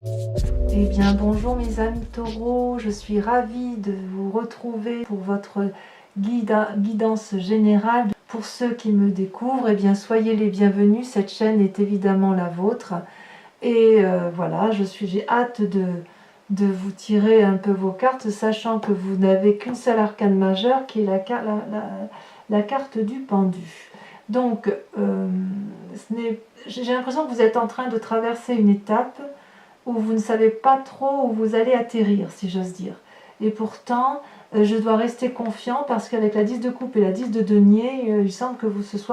Eh bien bonjour mes amis taureaux, je suis ravie de vous retrouver pour votre guidance générale. Pour ceux qui me découvrent, eh bien soyez les bienvenus, cette chaîne est évidemment la vôtre. Et voilà, j'ai hâte de vous tirer un peu vos cartes, sachant que vous n'avez qu'une seule arcane majeure qui est la carte du pendu. Donc j'ai l'impression que vous êtes en train de traverser une étape où vous ne savez pas trop où vous allez atterrir, si j'ose dire. Et pourtant, je dois rester confiant parce qu'avec la 10 de coupe et la 10 de denier, il semble que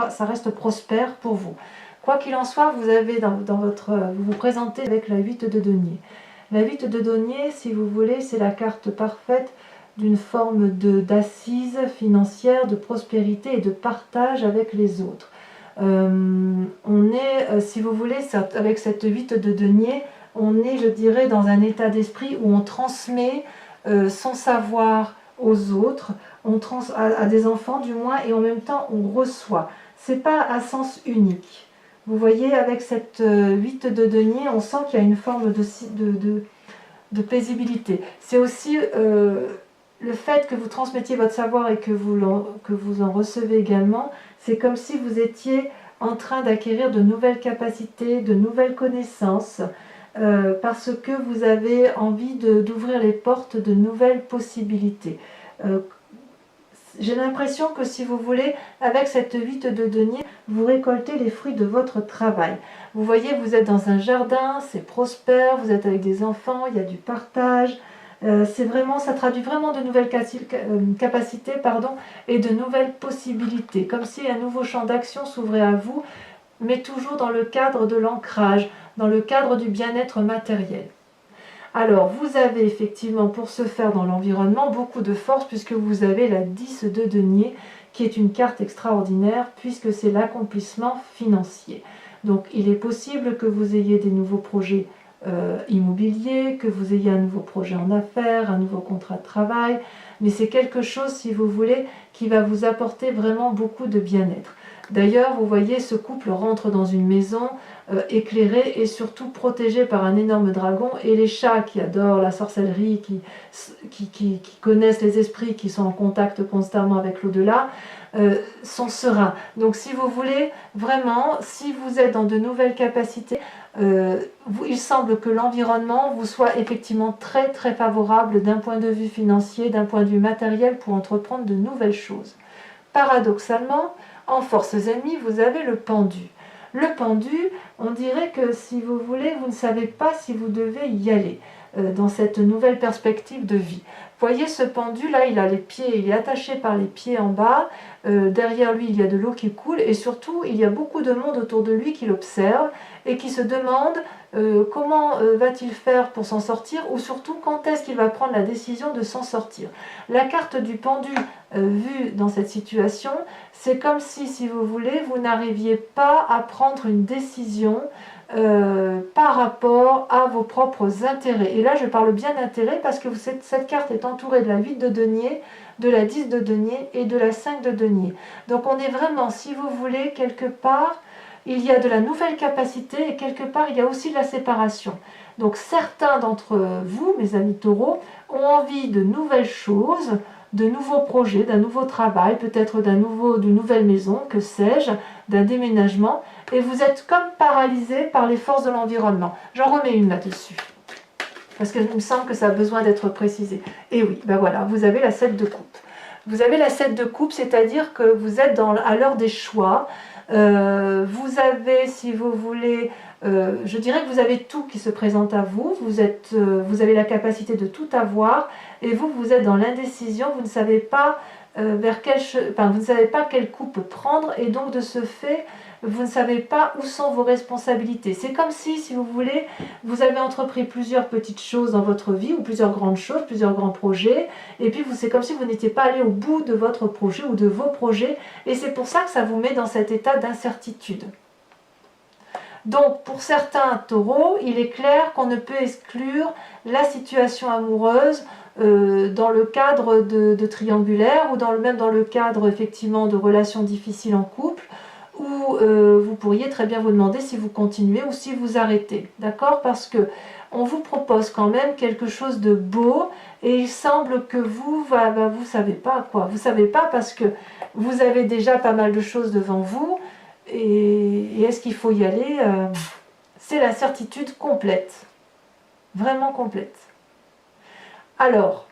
ça reste prospère pour vous. Quoi qu'il en soit, vous avez vous vous présentez avec la 8 de denier. La 8 de denier, si vous voulez, c'est la carte parfaite d'une forme d'assise financière, de prospérité et de partage avec les autres. On est, si vous voulez, avec cette 8 de denier, on est, je dirais, dans un état d'esprit où on transmet son savoir aux autres, à des enfants du moins, et en même temps on reçoit. C'est pas à sens unique. Vous voyez, avec cette 8 de denier, on sent qu'il y a une forme de paisibilité. C'est aussi le fait que vous transmettiez votre savoir et que vous en recevez également, c'est comme si vous étiez en train d'acquérir de nouvelles capacités, de nouvelles connaissances, parce que vous avez envie d'ouvrir les portes de nouvelles possibilités. J'ai l'impression que si vous voulez, avec cette 8 de denier, vous récoltez les fruits de votre travail. Vous voyez, vous êtes dans un jardin, c'est prospère, vous êtes avec des enfants, il y a du partage. Ça traduit vraiment de nouvelles capacités, et de nouvelles possibilités, comme si un nouveau champ d'action s'ouvrait à vous, mais toujours dans le cadre de l'ancrage, dans le cadre du bien-être matériel. Alors, vous avez effectivement, pour ce faire dans l'environnement, beaucoup de force, puisque vous avez la 10 de denier, qui est une carte extraordinaire, puisque c'est l'accomplissement financier. Donc, il est possible que vous ayez des nouveaux projets immobiliers, que vous ayez un nouveau projet en affaires, un nouveau contrat de travail, mais c'est quelque chose, si vous voulez, qui va vous apporter vraiment beaucoup de bien-être. D'ailleurs, vous voyez, ce couple rentre dans une maison éclairée et surtout protégée par un énorme dragon, et les chats qui adorent la sorcellerie, qui connaissent les esprits, qui sont en contact constamment avec l'au-delà, sont sereins. Donc si vous voulez, vraiment, si vous êtes dans de nouvelles capacités, il semble que l'environnement vous soit effectivement très très favorable d'un point de vue financier, d'un point de vue matériel, pour entreprendre de nouvelles choses. Paradoxalement, en forces ennemies, vous avez le pendu. Le pendu, on dirait que si vous voulez, vous ne savez pas si vous devez y aller dans cette nouvelle perspective de vie. Voyez ce pendu là, il a les pieds, il est attaché par les pieds en bas, derrière lui il y a de l'eau qui coule, et surtout il y a beaucoup de monde autour de lui qui l'observe et qui se demande comment va-t-il faire pour s'en sortir, ou surtout quand est-ce qu'il va prendre la décision de s'en sortir. La carte du pendu vue dans cette situation, c'est comme si vous voulez, vous n'arriviez pas à prendre une décision par rapport à vos propres intérêts. Et là, je parle bien d'intérêt parce que cette carte est entourée de la 8 de denier, de la 10 de denier et de la 5 de denier. Donc on est vraiment, si vous voulez, quelque part, il y a de la nouvelle capacité et quelque part, il y a aussi de la séparation. Donc certains d'entre vous, mes amis taureaux, ont envie de nouvelles choses, de nouveaux projets, d'un nouveau travail, peut-être d'une nouvelle maison, que sais-je, d'un déménagement, et vous êtes comme paralysé par les forces de l'environnement. J'en remets une là-dessus, parce qu'il me semble que ça a besoin d'être précisé. Et oui, ben voilà, vous avez la 7 de coupe. Vous avez la 7 de coupe, c'est-à-dire que vous êtes à l'heure des choix. Vous avez, si vous voulez, je dirais que vous avez tout qui se présente à vous. Vous avez la capacité de tout avoir, et vous êtes dans l'indécision. Vous ne savez pas vous ne savez pas quelle coupe prendre, et donc de ce fait, vous ne savez pas où sont vos responsabilités. C'est comme si vous voulez, vous avez entrepris plusieurs petites choses dans votre vie, ou plusieurs grandes choses, plusieurs grands projets, et puis c'est comme si vous n'étiez pas allé au bout de votre projet ou de vos projets, et c'est pour ça que ça vous met dans cet état d'incertitude. Donc pour certains taureaux, il est clair qu'on ne peut exclure la situation amoureuse dans le cadre de triangulaire, ou même dans le cadre effectivement de relations difficiles en couple, où vous pourriez très bien vous demander si vous continuez ou si vous arrêtez, d'accord? Parce que on vous propose quand même quelque chose de beau et il semble que vous savez pas quoi. Vous savez pas parce que vous avez déjà pas mal de choses devant vous et est-ce qu'il faut y aller c'est l'incertitude complète. Vraiment complète. Alors,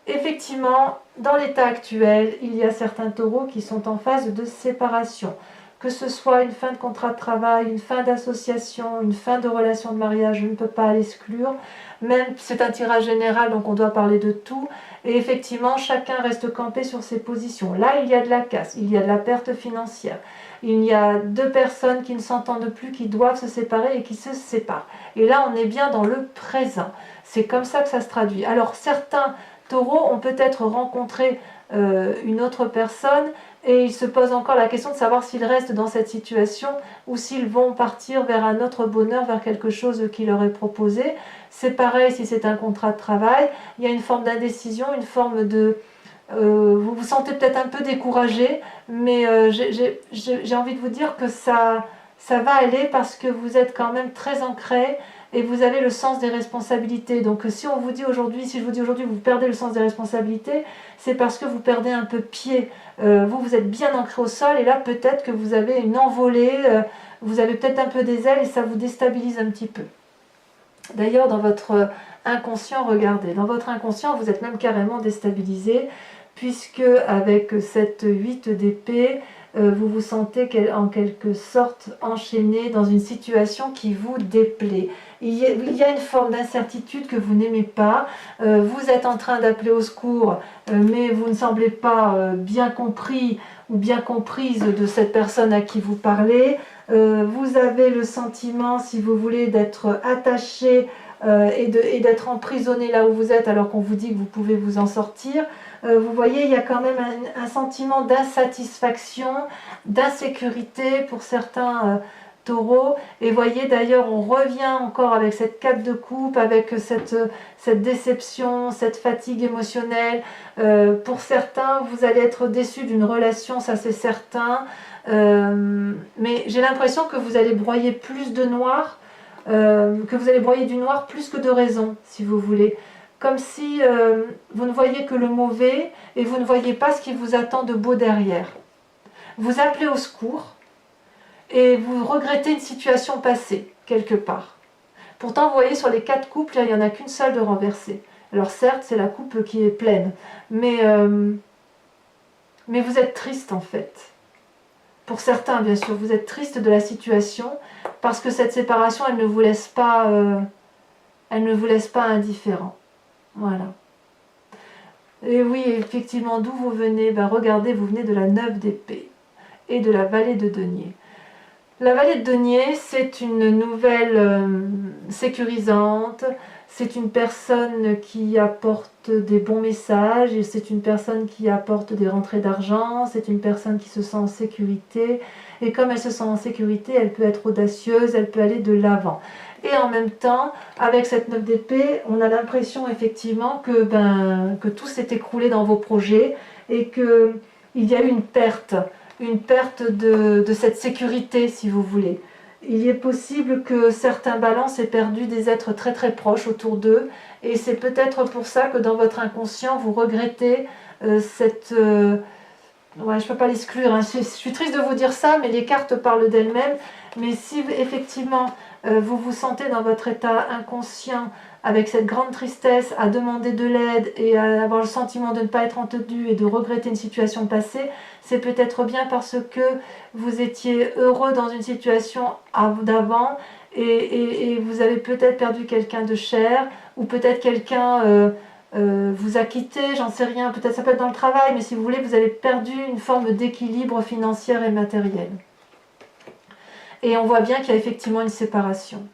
effectivement, dans l'état actuel, il y a certains taureaux qui sont en phase de séparation. Que ce soit une fin de contrat de travail, une fin d'association, une fin de relation de mariage, je ne peux pas l'exclure. Même c'est un tirage général, donc on doit parler de tout. Et effectivement, chacun reste campé sur ses positions. Là, il y a de la casse, il y a de la perte financière. Il y a deux personnes qui ne s'entendent plus, qui doivent se séparer et qui se séparent. Et là, on est bien dans le présent. C'est comme ça que ça se traduit. Alors, certains taureaux ont peut-être rencontré une autre personne et ils se posent encore la question de savoir s'ils restent dans cette situation ou s'ils vont partir vers un autre bonheur, vers quelque chose qui leur est proposé. C'est pareil si c'est un contrat de travail, il y a une forme d'indécision, une forme de... vous vous sentez peut-être un peu découragé, mais j'ai envie de vous dire que ça va aller parce que vous êtes quand même très ancré et vous avez le sens des responsabilités. Donc si on vous dit aujourd'hui, si je vous dis aujourd'hui vous perdez le sens des responsabilités, c'est parce que vous perdez un peu pied. Vous êtes bien ancré au sol et là peut-être que vous avez une envolée, vous avez peut-être un peu des ailes et ça vous déstabilise un petit peu. D'ailleurs dans votre inconscient, regardez, dans votre inconscient vous êtes même carrément déstabilisé puisque avec cette 8 d'épée, vous vous sentez en quelque sorte enchaîné dans une situation qui vous déplaît. Il y a une forme d'incertitude que vous n'aimez pas, vous êtes en train d'appeler au secours, mais vous ne semblez pas bien compris ou bien comprise de cette personne à qui vous parlez. Vous avez le sentiment, si vous voulez, d'être attaché et d'être emprisonné là où vous êtes alors qu'on vous dit que vous pouvez vous en sortir. Vous voyez, il y a quand même un sentiment d'insatisfaction, d'insécurité pour certains taureaux. Et voyez d'ailleurs, on revient encore avec cette 4 de coupe, avec cette déception, cette fatigue émotionnelle. Pour certains, vous allez être déçus d'une relation, ça c'est certain. Mais j'ai l'impression que vous allez broyer plus de noir, que vous allez broyer du noir plus que de raison, si vous voulez. Comme si vous ne voyez que le mauvais et vous ne voyez pas ce qui vous attend de beau derrière. Vous appelez au secours et vous regrettez une situation passée, quelque part. Pourtant, vous voyez, sur les 4 couples, il n'y en a qu'une seule de renversée. Alors certes, c'est la coupe qui est pleine, mais vous êtes triste en fait. Pour certains, bien sûr, vous êtes triste de la situation parce que cette séparation, elle ne vous laisse pas indifférent. Voilà. Et oui, effectivement, d'où vous venez? Regardez, vous venez de la 9 d'épée et de la vallée de denier. La vallée de denier, c'est une nouvelle sécurisante, c'est une personne qui apporte des bons messages, et c'est une personne qui apporte des rentrées d'argent, c'est une personne qui se sent en sécurité, et comme elle se sent en sécurité, elle peut être audacieuse, elle peut aller de l'avant. Et en même temps, avec cette 9 d'épée, on a l'impression effectivement que tout s'est écroulé dans vos projets et qu'il y a eu une perte de cette sécurité, si vous voulez. Il est possible que certains balances aient perdu des êtres très très proches autour d'eux, et c'est peut-être pour ça que dans votre inconscient, vous regrettez cette... ouais, je ne peux pas l'exclure, hein. Je suis triste de vous dire ça, mais les cartes parlent d'elles-mêmes. Mais si effectivement vous vous sentez dans votre état inconscient avec cette grande tristesse à demander de l'aide et à avoir le sentiment de ne pas être entendu et de regretter une situation passée, c'est peut-être bien parce que vous étiez heureux dans une situation d'avant et vous avez peut-être perdu quelqu'un de cher ou peut-être quelqu'un vous a quitté, j'en sais rien, peut-être ça peut être dans le travail, mais si vous voulez, vous avez perdu une forme d'équilibre financier et matériel. Et on voit bien qu'il y a effectivement une séparation.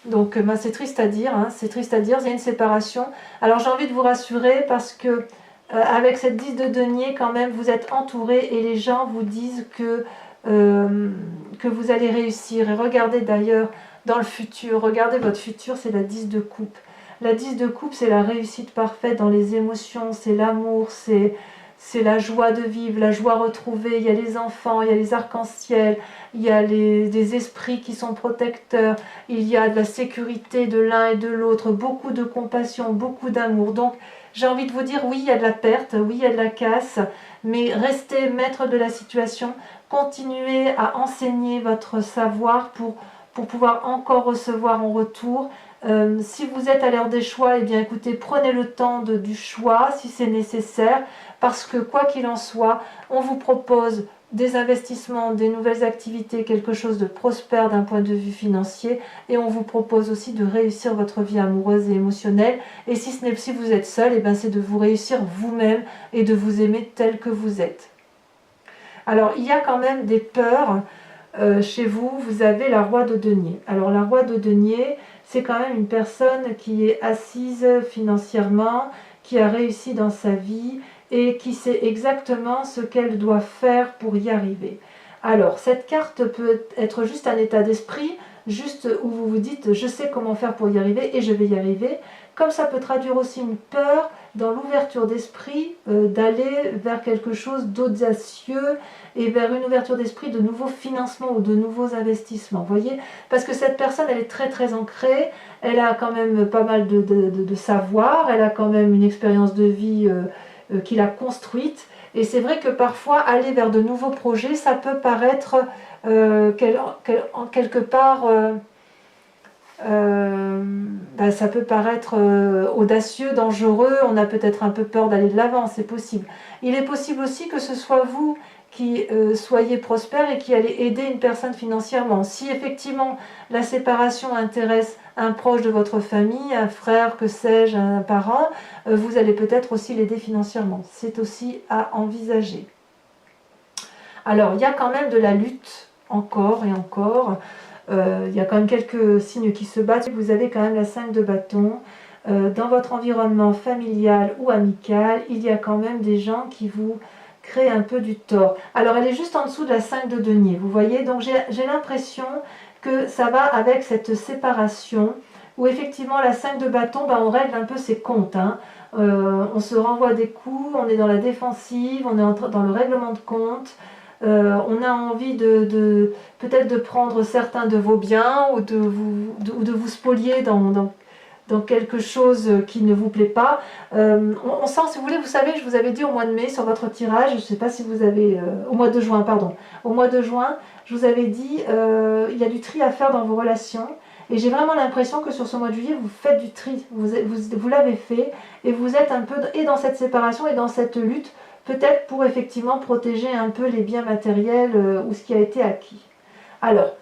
Donc c'est triste à dire, hein, c'est triste à dire, il y a une séparation. Alors j'ai envie de vous rassurer parce que avec cette 10 de denier quand même, vous êtes entouré et les gens vous disent que vous allez réussir. Et regardez d'ailleurs dans le futur, regardez votre futur, c'est la 10 de coupe. La 10 de coupe, c'est la réussite parfaite dans les émotions, c'est l'amour, c'est c'est la joie de vivre, la joie retrouvée. Il y a les enfants, il y a les arcs-en-ciel, il y a des esprits qui sont protecteurs, il y a de la sécurité de l'un et de l'autre, beaucoup de compassion, beaucoup d'amour. Donc j'ai envie de vous dire, oui, il y a de la perte, oui, il y a de la casse, mais restez maître de la situation, continuez à enseigner votre savoir pour pouvoir encore recevoir en retour. Si vous êtes à l'heure des choix, eh bien écoutez, prenez le temps du choix si c'est nécessaire, parce que quoi qu'il en soit, on vous propose des investissements, des nouvelles activités, quelque chose de prospère d'un point de vue financier, et on vous propose aussi de réussir votre vie amoureuse et émotionnelle. Et si vous êtes seul, eh bien c'est de vous réussir vous-même et de vous aimer tel que vous êtes. Alors il y a quand même des peurs. Chez vous, vous avez la roi de denier. Alors la roi de denier, c'est quand même une personne qui est assise financièrement, qui a réussi dans sa vie et qui sait exactement ce qu'elle doit faire pour y arriver. Alors cette carte peut être juste un état d'esprit, juste où vous vous dites je sais comment faire pour y arriver et je vais y arriver. Comme ça peut traduire aussi une peur dans l'ouverture d'esprit d'aller vers quelque chose d'audacieux et vers une ouverture d'esprit de nouveaux financements ou de nouveaux investissements. Voyez, parce que cette personne, elle est très très ancrée, elle a quand même pas mal de savoir, elle a quand même une expérience de vie qu'il a construite. Et c'est vrai que parfois, aller vers de nouveaux projets, ça peut paraître quelque part... ça peut paraître audacieux, dangereux, on a peut-être un peu peur d'aller de l'avant, c'est possible. Il est possible aussi que ce soit vous qui soyez prospère et qui allez aider une personne financièrement. Si effectivement la séparation intéresse un proche de votre famille, un frère, que sais-je, un parent, vous allez peut-être aussi l'aider financièrement. C'est aussi à envisager. Alors, il y a quand même de la lutte, encore et encore. Il y a quand même quelques signes qui se battent. Vous avez quand même la 5 de bâton. Dans votre environnement familial ou amical, il y a quand même des gens qui vous créent un peu du tort. Alors elle est juste en dessous de la 5 de denier, vous voyez. Donc j'ai l'impression que ça va avec cette séparation, où effectivement la 5 de bâton, on règle un peu ses comptes. On se renvoie des coups, on est dans la défensive, on est dans le règlement de compte. On a envie peut-être de prendre certains de vos biens ou de vous spolier dans quelque chose qui ne vous plaît pas. On sent, si vous voulez, vous savez, je vous avais dit au mois de mai sur votre tirage, je ne sais pas si vous avez... au mois de juin, pardon. Au mois de juin, je vous avais dit, il y a du tri à faire dans vos relations. Et j'ai vraiment l'impression que sur ce mois de juillet, vous faites du tri. Vous l'avez fait et vous êtes un peu et dans cette séparation et dans cette lutte, peut-être pour effectivement protéger un peu les biens matériels ou ce qui a été acquis. Alors,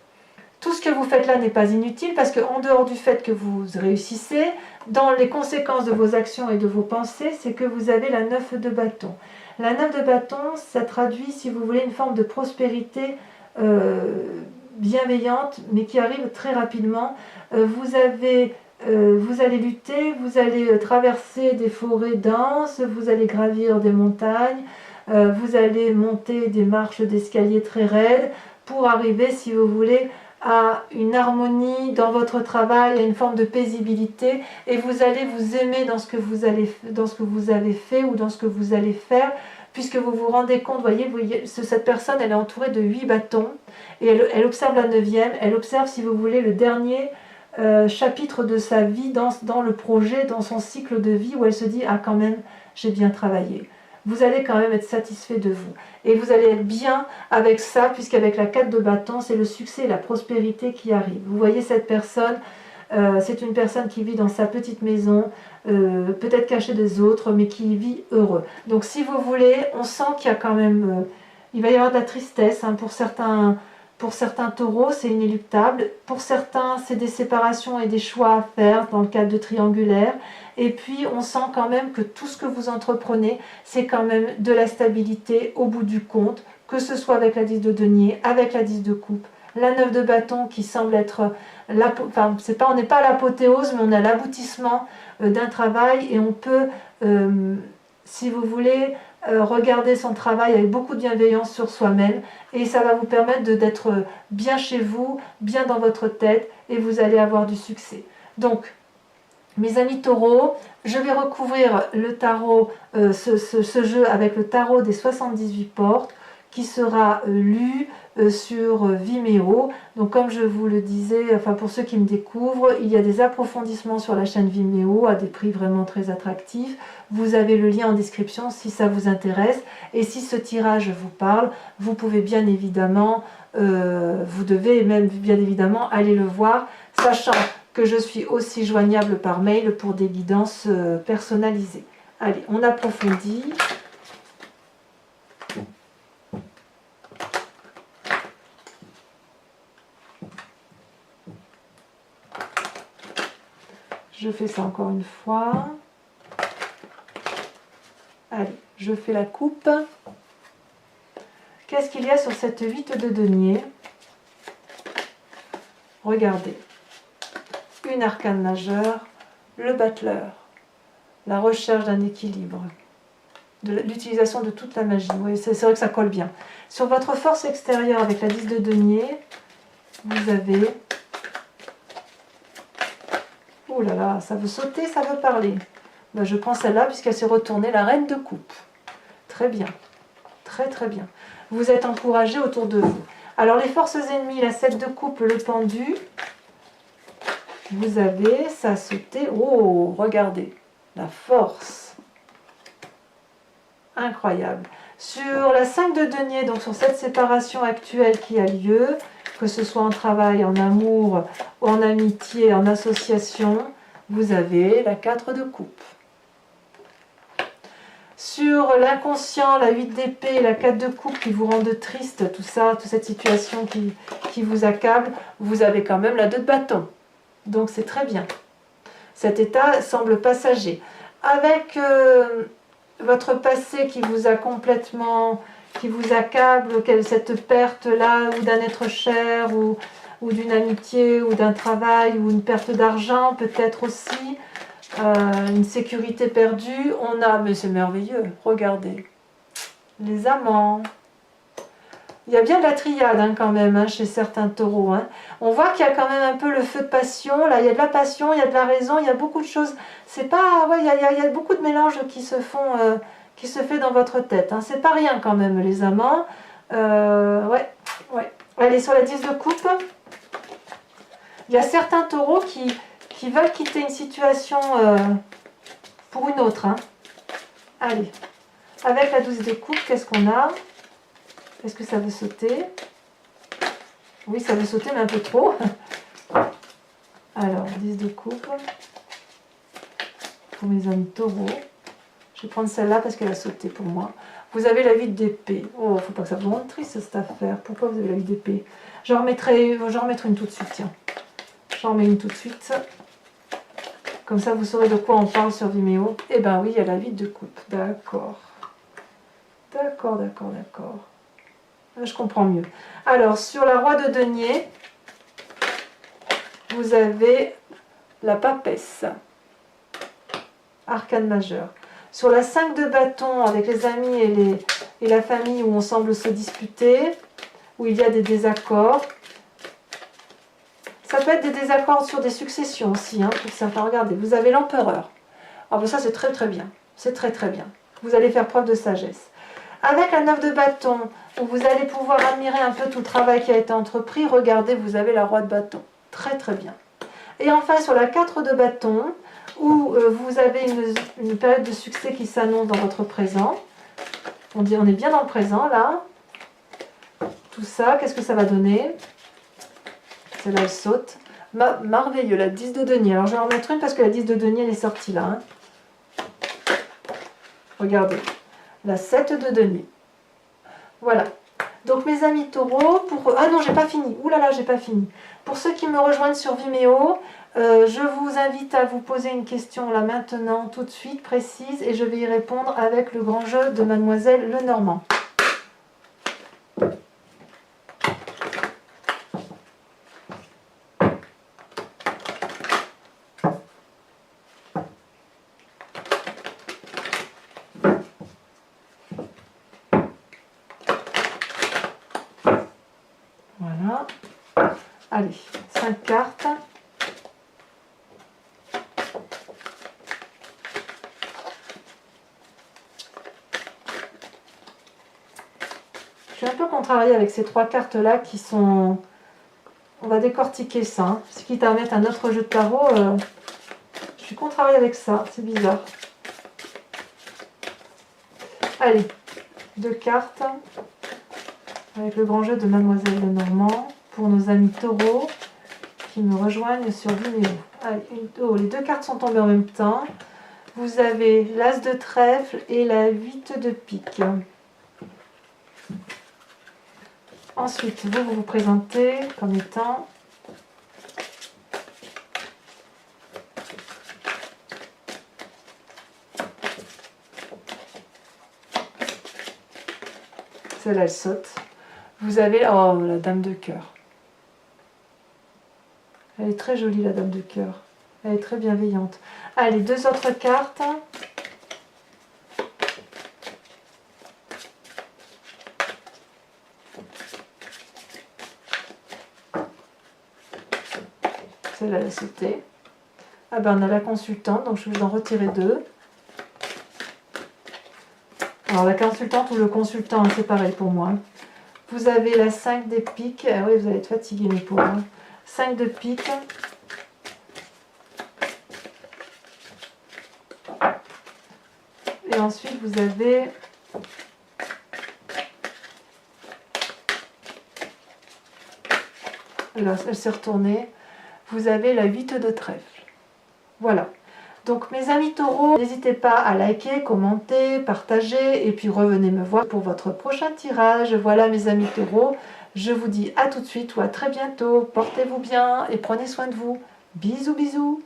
tout ce que vous faites là n'est pas inutile parce qu'en dehors du fait que vous réussissez, dans les conséquences de vos actions et de vos pensées, c'est que vous avez la 9 de bâton. La 9 de bâton, ça traduit, si vous voulez, une forme de prospérité bienveillante, mais qui arrive très rapidement. Vous allez lutter, vous allez traverser des forêts denses, vous allez gravir des montagnes, vous allez monter des marches d'escalier très raides pour arriver, si vous voulez, à une harmonie dans votre travail, à une forme de paisibilité, et vous allez vous aimer dans ce que vous avez fait ou dans ce que vous allez faire, puisque vous vous rendez compte, voyez, cette personne, elle est entourée de 8 bâtons, et elle observe la 9e, elle observe, si vous voulez, le dernier chapitre de sa vie dans le projet, dans son cycle de vie, où elle se dit, ah quand même, j'ai bien travaillé. Vous allez quand même être satisfait de vous. Et vous allez être bien avec ça, puisqu'avec la 4 de bâton, c'est le succès et la prospérité qui arrivent. Vous voyez cette personne, c'est une personne qui vit dans sa petite maison, peut-être cachée des autres, mais qui vit heureux. Donc si vous voulez, on sent qu'il y a quand même... il va y avoir de la tristesse pour certains taureaux, c'est inéluctable. Pour certains, c'est des séparations et des choix à faire dans le cadre de triangulaire. Et puis, on sent quand même que tout ce que vous entreprenez, c'est quand même de la stabilité au bout du compte, que ce soit avec la 10 de denier, avec la 10 de coupe, la 9 de bâton qui semble être... on n'est pas à l'apothéose, mais on a l'aboutissement d'un travail et on peut, si vous voulez... regarder son travail avec beaucoup de bienveillance sur soi-même et ça va vous permettre d'être bien chez vous, bien dans votre tête et vous allez avoir du succès. Donc, Mes amis taureaux, je vais recouvrir le tarot, ce jeu avec le tarot des 78 portes qui sera lu sur Vimeo. Donc comme je vous le disais, enfin pour ceux qui me découvrent, il y a des approfondissements sur la chaîne Vimeo à des prix vraiment très attractifs. Vous avez le lien en description si ça vous intéresse. Et si ce tirage vous parle, vous pouvez bien évidemment, vous devez même bien évidemment aller le voir, sachant que je suis aussi joignable par mail pour des guidances personnalisées. Allez, on approfondit. Je fais ça encore une fois. Allez, je fais la coupe. Qu'est-ce qu'il y a sur cette 8 de denier? Regardez. Une arcane majeure, le battleur, la recherche d'un équilibre, l'utilisation de toute la magie. Oui, c'est vrai que ça colle bien. Sur votre force extérieure avec la 10 de denier, vous avez... Oh là là, ça veut sauter, ça veut parler. Ben, je prends celle-là puisqu'elle s'est retournée, la reine de coupe. Très bien, très très bien. Vous êtes encouragé autour de vous. Alors les forces ennemies, la 7 de coupe, le pendu, vous avez ça sauté. Oh, regardez, la force. Incroyable. Sur la 5 de denier, donc sur cette séparation actuelle qui a lieu, que ce soit en travail, en amour, en amitié, en association, vous avez la 4 de coupe. Sur l'inconscient, la 8 d'épée, la 4 de coupe qui vous rendent triste, tout ça, toute cette situation qui vous accable, vous avez quand même la 2 de bâton. Donc c'est très bien. Cet état semble passager. Avec votre passé qui vous a complètement, qui vous accable, cette perte-là, ou d'un être cher, ou d'une amitié, ou d'un travail, ou une perte d'argent peut-être aussi, une sécurité perdue, on a, mais c'est merveilleux, regardez, les amants. Il y a bien de la triade hein, quand même hein, chez certains taureaux. Hein. On voit qu'il y a quand même un peu le feu de passion. Là, il y a de la passion, il y a de la raison, il y a beaucoup de choses. C'est pas, ouais, il y a beaucoup de mélanges qui se font, qui se fait dans votre tête. Hein. C'est pas rien quand même, les amants. Ouais. Allez, sur la 10 de coupe, il y a certains taureaux qui veulent quitter une situation pour une autre. Hein. Allez, avec la 12 de coupe, qu'est-ce qu'on a? Est-ce que ça veut sauter? Oui, ça veut sauter, mais un peu trop. Alors, 10 de coupe. Pour mes amis taureaux. Je vais prendre celle-là parce qu'elle a sauté pour moi. Vous avez la 8 d'épée. Oh, faut pas que ça vous rende triste cette affaire. Pourquoi vous avez la 8 d'épée? J'en remettrai une tout de suite, tiens. J'en remets une tout de suite. Comme ça, vous saurez de quoi on parle sur Vimeo. Eh ben oui, il y a la 8 de coupe. D'accord. D'accord. Je comprends mieux. Alors, sur la roi de denier, vous avez la papesse, arcane majeure. Sur la 5 de bâton, avec les amis et la famille où on semble se disputer, où il y a des désaccords. Ça peut être des désaccords sur des successions aussi, hein, pour certains. Regardez, vous avez l'empereur. Ah ben ça, c'est très très bien. C'est très très bien. Vous allez faire preuve de sagesse. Avec la 9 de bâton, où vous allez pouvoir admirer un peu tout le travail qui a été entrepris, regardez, vous avez la roi de bâton. Très très bien. Et enfin, sur la 4 de bâton, où vous avez une période de succès qui s'annonce dans votre présent. On est bien dans le présent, là. Tout ça, qu'est-ce que ça va donner? Celle-là, elle saute. Merveilleux, la 10 de denier. Alors, je vais en mettre une parce que la 10 de denier, elle est sortie là. Hein. Regardez. La 7 de denier. Voilà. Donc mes amis taureaux, ah non, j'ai pas fini. Ouh là là, j'ai pas fini. Pour ceux qui me rejoignent sur Vimeo, je vous invite à vous poser une question là maintenant, tout de suite, précise, et je vais y répondre avec le grand jeu de Mademoiselle Lenormand. Voilà. Allez, 5 cartes. suis un peu contrariée avec ces 3 cartes-là qui sont... On va décortiquer ça. Hein. Ce qui à mettre un autre jeu de tarot, je suis contrariée avec ça. C'est bizarre. Allez, 2 cartes. Avec le grand jeu de Mademoiselle Lenormand. Pour nos amis taureaux qui me rejoignent sur Vimeo. Allez, les 2 cartes sont tombées en même temps. Vous avez l'As de trèfle et la 8 de pique. Ensuite, vous vous présentez comme étant celle-là, elle saute. Vous avez la dame de cœur. Elle est très jolie, la dame de cœur. Elle est très bienveillante. Allez, 2 autres cartes. Celle-là, elle a sauté. Ah ben, on a la consultante, donc je vais en retirer 2. Alors, la consultante ou le consultant, c'est pareil pour moi. Vous avez la 5 des piques. Ah oui, vous allez être fatigués, mes pauvres. 5 de pique. Et ensuite, vous avez là, elle s'est retournée. Vous avez la 8 de trèfle. Voilà. Donc, mes amis taureaux, n'hésitez pas à liker, commenter, partager et puis revenez me voir pour votre prochain tirage. Voilà, mes amis taureaux. Je vous dis à tout de suite ou à très bientôt. Portez-vous bien et prenez soin de vous. Bisous, bisous.